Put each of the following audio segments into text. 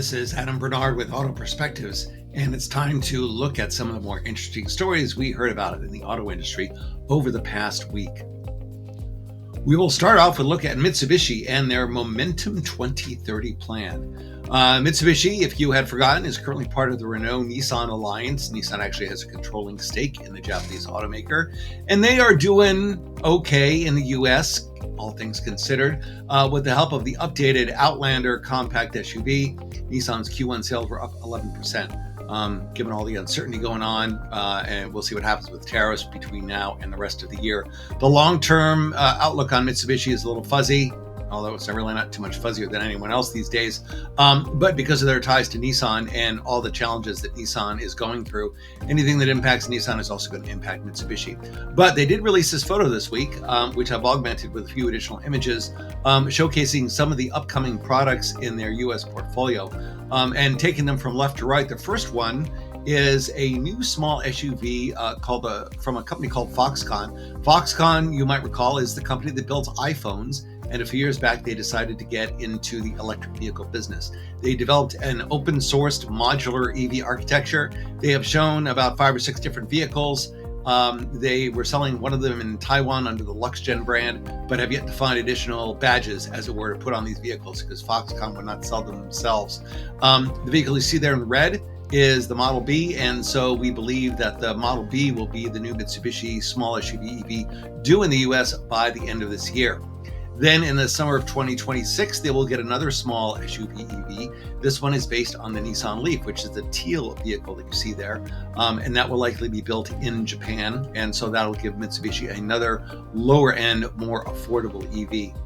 This is Adam Bernard with AutoPerspectives, and it's time to look at some of the more interesting stories we heard about in the auto industry over the past week. We will start off with a look at Mitsubishi and their Momentum 2030 plan. Mitsubishi, if you had forgotten, is currently part of the Renault-Nissan alliance. Nissan actually has a controlling stake in the Japanese automaker, and they are doing okay in the US, all things considered, with the help of the updated Outlander compact SUV. Nissan's Q1 sales were up 11%. Given all the uncertainty going on, and we'll see what happens with tariffs between now and the rest of the year. The long-term outlook on Mitsubishi is a little fuzzy, although it's really not too much fuzzier than anyone else these days. But because of their ties to Nissan and all the challenges that Nissan is going through, anything that impacts Nissan is also going to impact Mitsubishi. But they did release this photo this week, which I've augmented with a few additional images, showcasing some of the upcoming products in their US portfolio, and taking them from left to right. The first one is a new small SUV from a company called Foxconn. Foxconn, you might recall, is the company that builds iPhones. And a few years back, they decided to get into the electric vehicle business. They developed an open sourced modular EV architecture. They have shown about 5 or 6 different vehicles. They were selling one of them in Taiwan under the LuxGen brand, but have yet to find additional badges, as it were, to put on these vehicles because Foxconn would not sell them themselves. The vehicle you see there in red is the Model B, and so we believe that the Model B will be the new Mitsubishi small SUV EV due in the US by the end of this year. Then in the summer of 2026, they will get another small SUV EV. This one is based on the Nissan Leaf, which is the teal vehicle that you see there. And that will likely be built in Japan. And so that'll give Mitsubishi another lower end, more affordable EV.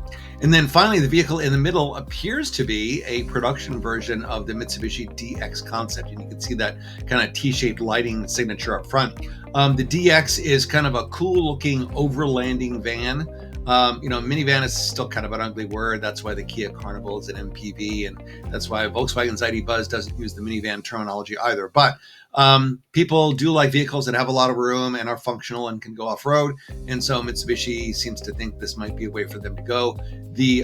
And then finally, the vehicle in the middle appears to be a production version of the Mitsubishi DX concept. And you can see that kind of T-shaped lighting signature up front. The DX is kind of a cool looking overlanding van. Minivan is still kind of an ugly word. That's why the Kia Carnival is an MPV, and that's why Volkswagen's ID Buzz doesn't use the minivan terminology either. But people do like vehicles that have a lot of room and are functional and can go off-road, and so Mitsubishi seems to think this might be a way for them to go. The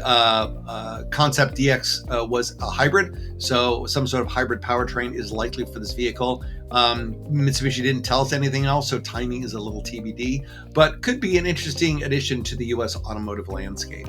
Concept DX was a hybrid, so some sort of hybrid powertrain is likely for this vehicle. Mitsubishi didn't tell us anything else, so timing is a little TBD, but could be an interesting addition to the US automotive landscape.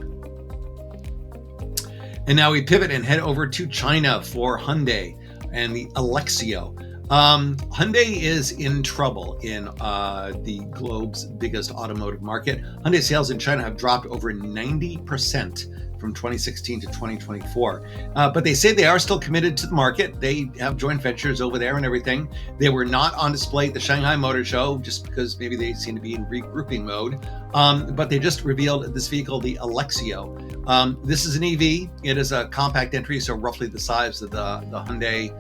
And now we pivot and head over to China for Hyundai and the Alexio. Hyundai is in trouble in the globe's biggest automotive market. Hyundai sales in China have dropped over 90% from 2016 to 2024. But they say they are still committed to the market. They have joint ventures over there and everything. They were not on display at the Shanghai Motor Show just because maybe they seem to be in regrouping mode. But they just revealed this vehicle, the Alexio. This is an EV. It is a compact entry, so roughly the size of the Hyundai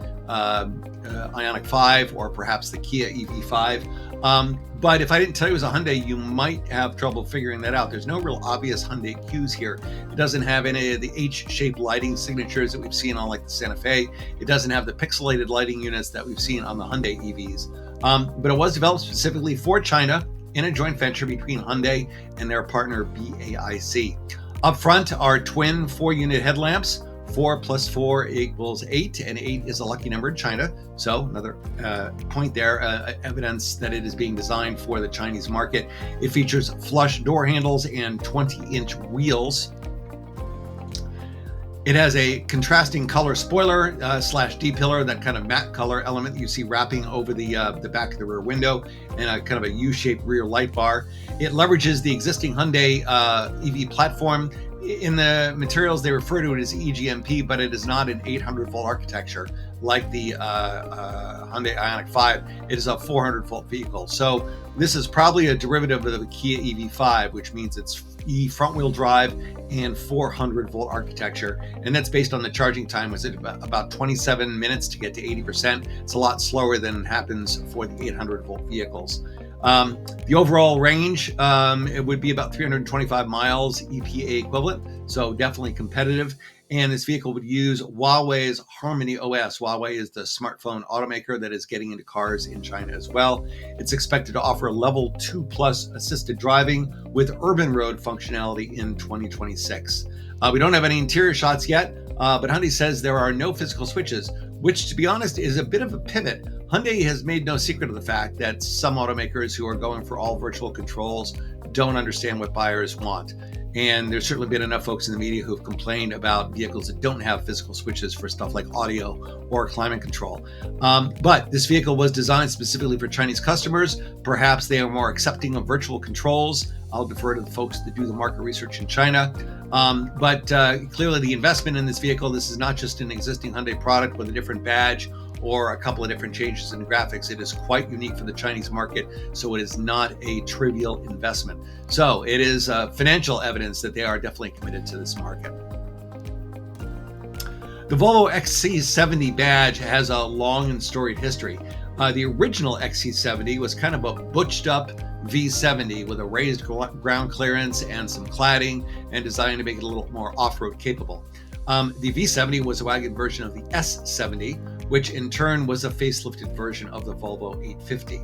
Ioniq 5 or perhaps the Kia EV5. But if I didn't tell you it was a Hyundai, you might have trouble figuring that out. There's no real obvious Hyundai cues here. It doesn't have any of the H-shaped lighting signatures that we've seen on like the Santa Fe. It doesn't have the pixelated lighting units that we've seen on the Hyundai EVs. But it was developed specifically for China in a joint venture between Hyundai and their partner BAIC. Up front are twin 4-unit headlamps. 4 plus 4 equals 8, and 8 is a lucky number in China. So another point there, evidence that it is being designed for the Chinese market. It features flush door handles and 20-inch wheels. It has a contrasting color spoiler / D-pillar, that kind of matte color element that you see wrapping over the back of the rear window, and a kind of a U-shaped rear light bar. It leverages the existing Hyundai EV platform. In the materials, they refer to it as EGMP, but it is not an 800-volt architecture like the Hyundai Ioniq 5. It is a 400-volt vehicle. So this is probably a derivative of the Kia EV5, which means it's front-wheel drive and 400-volt architecture. And that's based on the charging time. Is it about 27 minutes to get to 80%? It's a lot slower than happens for the 800-volt vehicles. The overall range, it would be about 325 miles EPA equivalent, so definitely competitive. And this vehicle would use Huawei's Harmony OS. Huawei is the smartphone automaker that is getting into cars in China as well. It's expected to offer level 2 plus assisted driving with urban road functionality in 2026. We don't have any interior shots yet, but Hyundai says there are no physical switches, which, to be honest, is a bit of a pivot. Hyundai has made no secret of the fact that some automakers who are going for all virtual controls don't understand what buyers want. And there's certainly been enough folks in the media who've complained about vehicles that don't have physical switches for stuff like audio or climate control. But this vehicle was designed specifically for Chinese customers. Perhaps they are more accepting of virtual controls. I'll defer to the folks that do the market research in China. But clearly the investment in this vehicle, this is not just an existing Hyundai product with a different badge or a couple of different changes in graphics. It is quite unique for the Chinese market, so it is not a trivial investment. So it is financial evidence that they are definitely committed to this market. The Volvo XC70 badge has a long and storied history. The original XC70 was kind of a butched up V70 with a raised ground clearance and some cladding, and designed to make it a little more off-road capable. The V70 was a wagon version of the S70, which in turn was a facelifted version of the Volvo 850.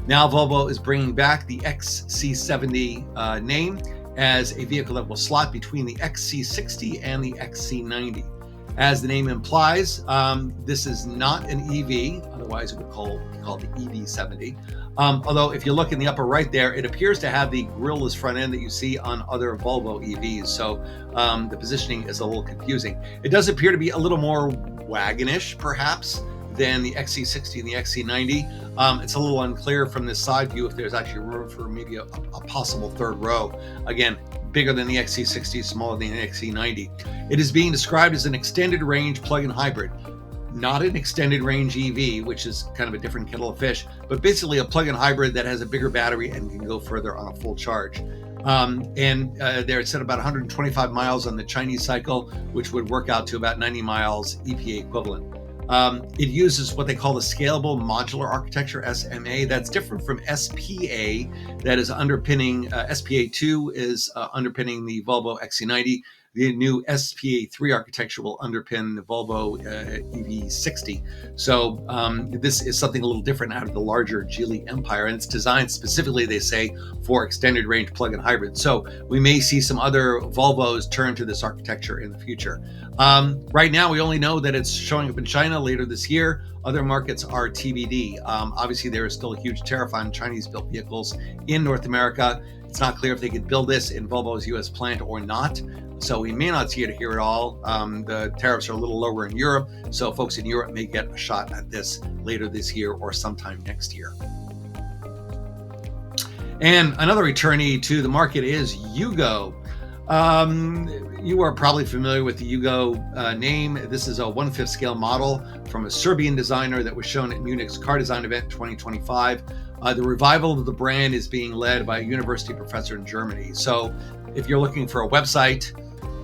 Now Volvo is bringing back the XC70 name as a vehicle that will slot between the XC60 and the XC90. As the name implies, this is not an EV, otherwise it would be called the EV70. Although if you look in the upper right there, it appears to have the grille-less front end that you see on other Volvo EVs. So the positioning is a little confusing. It does appear to be a little more wagonish, perhaps, than the XC60 and the XC90. It's a little unclear from this side view if there's actually room for maybe a possible third row. Again, bigger than the XC60, smaller than the XC90. It is being described as an extended range plug-in hybrid, not an extended range EV, which is kind of a different kettle of fish, but basically a plug-in hybrid that has a bigger battery and can go further on a full charge. They're set about 125 miles on the Chinese cycle, which would work out to about 90 miles EPA equivalent. It uses what they call the Scalable Modular Architecture, SMA. That's different from SPA, that is underpinning, SPA2 is underpinning the Volvo XC90. The new SPA3 architecture will underpin the Volvo EV60. So this is something a little different out of the larger Geely empire, and it's designed specifically, they say, for extended range plug-in hybrid. So we may see some other Volvos turn to this architecture in the future. Right now, we only know that it's showing up in China later this year. Other markets are TBD. Obviously, there is still a huge tariff on Chinese-built vehicles in North America. It's not clear if they could build this in Volvo's U.S. plant or not. So we may not see it here at all. The tariffs are a little lower in Europe, so folks in Europe may get a shot at this later this year or sometime next year. And another returnee to the market is Yugo. You are probably familiar with the Yugo name. This is a 1/5 scale model from a Serbian designer that was shown at Munich's Car Design Event 2025. The revival of the brand is being led by a university professor in Germany. So if you're looking for a website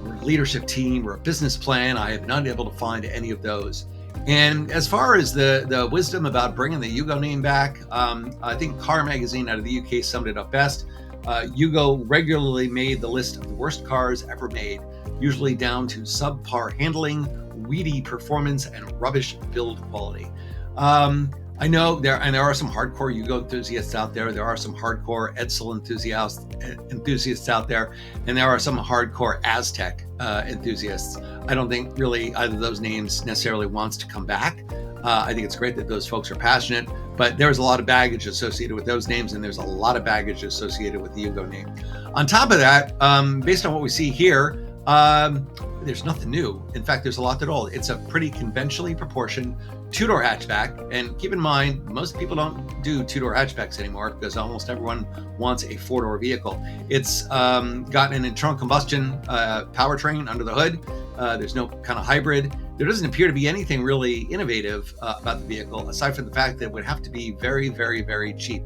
or a leadership team or a business plan, I have not been able to find any of those. And as far as the wisdom about bringing the Yugo name back, I think Car Magazine out of the UK summed it up best. Yugo regularly made the list of the worst cars ever made, usually down to subpar handling, weedy performance, and rubbish build quality. I know there are some hardcore Yugo enthusiasts out there. There are some hardcore Edsel enthusiasts out there, and there are some hardcore Aztec enthusiasts. I don't think really either of those names necessarily wants to come back. I think it's great that those folks are passionate, but there's a lot of baggage associated with those names, and there's a lot of baggage associated with the Yugo name. On top of that, based on what we see here, there's nothing new. In fact, there's a lot that old. It's a pretty conventionally proportioned two-door hatchback, and keep in mind, most people don't do two-door hatchbacks anymore because almost everyone wants a four-door vehicle. It's got an internal combustion powertrain under the hood. There's no kind of hybrid. There doesn't appear to be anything really innovative about the vehicle, aside from the fact that it would have to be very, very, very cheap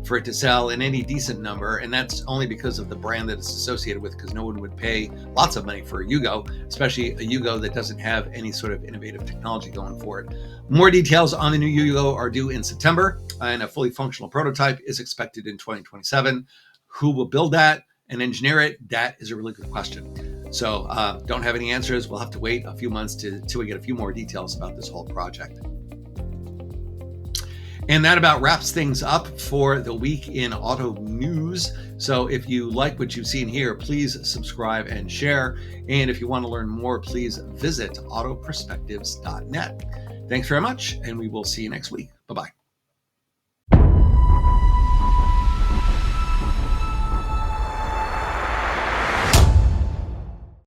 for it to sell in any decent number, and that's only because of the brand that it's associated with, because no one would pay lots of money for a Yugo, especially a Yugo that doesn't have any sort of innovative technology going for it. More details on the new Yugo are due in September, and a fully functional prototype is expected in 2027. Who will build that and engineer it? That is a really good question. So don't have any answers. We'll have to wait a few months till we get a few more details about this whole project. And that about wraps things up for the week in auto news. So if you like what you've seen here, please subscribe and share. And if you want to learn more, please visit AutoPerspectives.net. Thanks very much, and we will see you next week. Bye-bye.